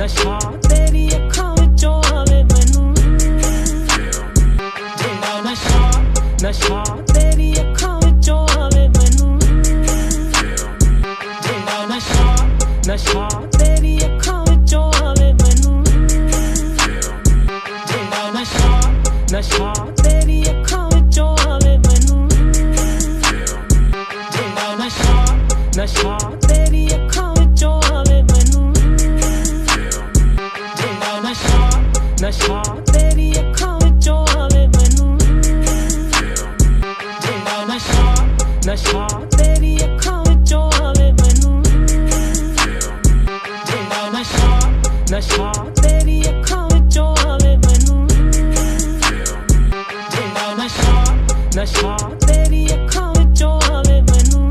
ਨਸ਼ਾ ਤੇਰੀ ਅੱਖਾਂ ਵਿੱਚੋਂ ਆਵੇ ਮੈਨੂੰ ਜਿਹੜਾ ਨਸ਼ਾ ਨਸ਼ਾ ਤੇਰੀ ਅੱਖਾਂ ਵਿੱਚੋਂ ਆਵੇ ਮੈਨੂੰ ਜਿਹੜਾ ਨਸ਼ਾ ਨਸ਼ਾ ਤੇਰੀ ਅੱਖਾਂ ਵਿੱਚੋਂ ਆਵੇ ਮੈਨੂੰ ਜਿਹੜਾ ਨਸ਼ਾ ਨਸ਼ਾ ਤੇਰੀ ਅੱਖਾਂ ਵਿੱਚੋਂ ਆਵੇ ਮੈਨੂੰ ਜਿਹੜਾ ਨਸ਼ਾ ਨਸ਼ਾ ਤੇਰੀ ਅੱਖਾਂ ਵਿੱਚੋਂ ਆਵੇ ਮੈਨੂੰ ਜਿਹੜਾ ਨਸ਼ਾ ਨਸ਼ਾ ਤੇਰੀ ਅੱਖਾਂ ਵਿੱਚੋਂ ਆਵੇ ਮੈਨੂੰ ਜਿਹੜਾ ਨਸ਼ਾ ਨਸ਼ਾ ਤੇਰੀ ਅੱਖਾਂ ਵਿੱਚੋਂ ਆਵੇ ਮੈਨੂੰ ਜਿਹੜਾ ਨਸ਼ਾ ਨਸ਼ਾ ਤੇਰੀ ਅੱਖਾਂ ਵਿੱਚੋਂ ਆਵੇ ਮੈਨੂੰ ਜਿਹੜਾ ਨਸ਼ਾ ਨਸ਼ਾ ਤੇਰੀ ਅੱਖਾਂ ਵਿੱਚੋਂ ਆਵੇ ਮੈਨੂੰ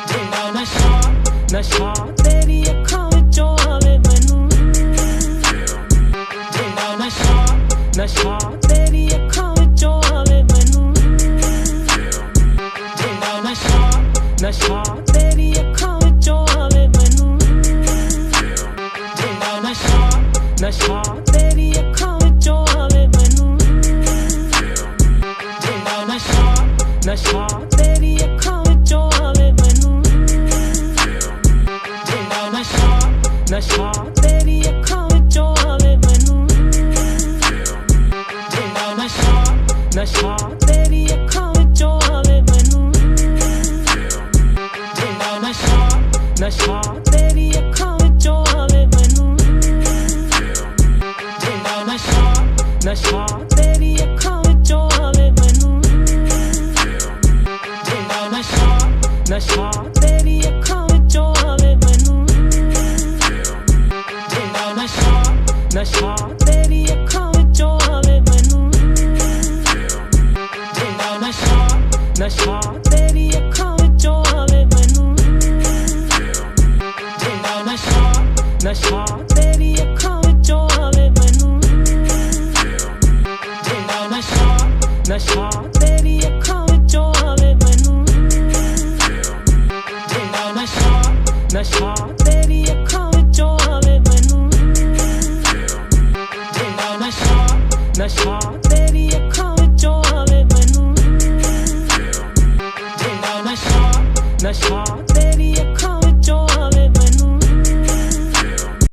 ਜਿਹੜਾ ਨਸ਼ਾ ਨਸ਼ਾ ਤੇਰੀ ਅੱਖਾਂ ਵਿੱਚੋਂ ਆਵੇ ਮੈਨੂੰ ਜਿਹੜਾ ਨਸ਼ਾ ਨਸ਼ਾ ਤੇਰੀ ਅੱਖਾਂ ਵਿੱਚੋਂ ਆਵੇ ਮੈਨੂੰ ਜਿਹੜਾ ਨਸ਼ਾ ਨਸ਼ਾ ਤੇਰੀ ਅੱਖਾਂ ਵਿੱਚੋਂ ਆਵੇ ਮੈਨੂੰ ਜਿਹੜਾ ਨਸ਼ਾ ਨਸ਼ਾ ਤੇਰੀ ਅੱਖਾਂ ਵਿੱਚੋਂ ਆਵੇ ਮੈਨੂੰ ਜਿਹੜਾ ਨਸ਼ਾ ਨਸ਼ਾ ਤੇਰੀ ਅੱਖਾਂ ਵਿੱਚੋਂ ਆਵੇ ਮੈਨੂੰ ਜਿਹੜਾ ਨਸ਼ਾ ਨਸ਼ਾ ਤੇਰੀ ਅੱਖਾਂ ਵਿੱਚੋਂ ਆਵੇ ਮੈਨੂੰ ਜਿਹੜਾ ਨਸ਼ਾ ਨਸ਼ਾ ਤੇਰੀ ਅੱਖਾਂ ਵਿੱਚੋਂ ਆਵੇ ਮੈਨੂੰ ਜਿਹੜਾ ਨਸ਼ਾ ਨਸ਼ਾ ਤੇਰੀ ਅੱਖਾਂ ਵਿੱਚੋਂ ਆਵੇ ਮੈਨੂੰ ਜਿਹੜਾ ਨਸ਼ਾ ਨਸ਼ਾ ਤੇਰੀ ਅੱਖਾਂ ਵਿੱਚੋਂ ਆਵੇ ਮੈਨੂੰ ਜਿਹੜਾ ਨਸ਼ਾ ਨਸ਼ਾ ਤੇਰੀ ਅੱਖਾਂ ਵਿੱਚੋਂ ਆਵੇ ਮੈਨੂੰ ਜਿਹੜਾ ਨਸ਼ਾ ਨਸ਼ਾ ਤੇਰੀ ਅੱਖਾਂ ਵਿੱਚੋਂ ਆਵੇ ਮੈਨੂੰ ਜਿਹੜਾ ਨਸ਼ਾ ਨਸ਼ਾ ਤੇਰੀ ਅੱਖਾਂ ਵਿੱਚੋਂ ਆਵੇ ਮੈਨੂੰ ਜਿਹੜਾ ਨਸ਼ਾ ਨਸ਼ਾ ਤੇਰੀ ਅੱਖਾਂ ਵਿੱਚੋਂ ਆਵੇ ਮੈਨੂੰ ਜਿਹੜਾ ਨਸ਼ਾ ਨਸ਼ਾ ਤੇਰੀ ਅੱਖਾਂ ਵਿੱਚੋਂ ਆਵੇ ਮੈਨੂੰ ਜਿਹੜਾ ਨਸ਼ਾ ਨਸ਼ਾ ਤੇਰੀ ਅੱਖਾਂ ਵਿੱਚੋਂ ਆਵੇ ਮੈਨੂੰ ਜਿਹੜਾ ਨਸ਼ਾ ਨਸ਼ਾ ਤੇਰੀ ਅੱਖਾਂ ਵਿੱਚੋਂ ਆਵੇ ਮੈਨੂੰ ਜਿਹੜਾ ਨਸ਼ਾ ਨਸ਼ਾ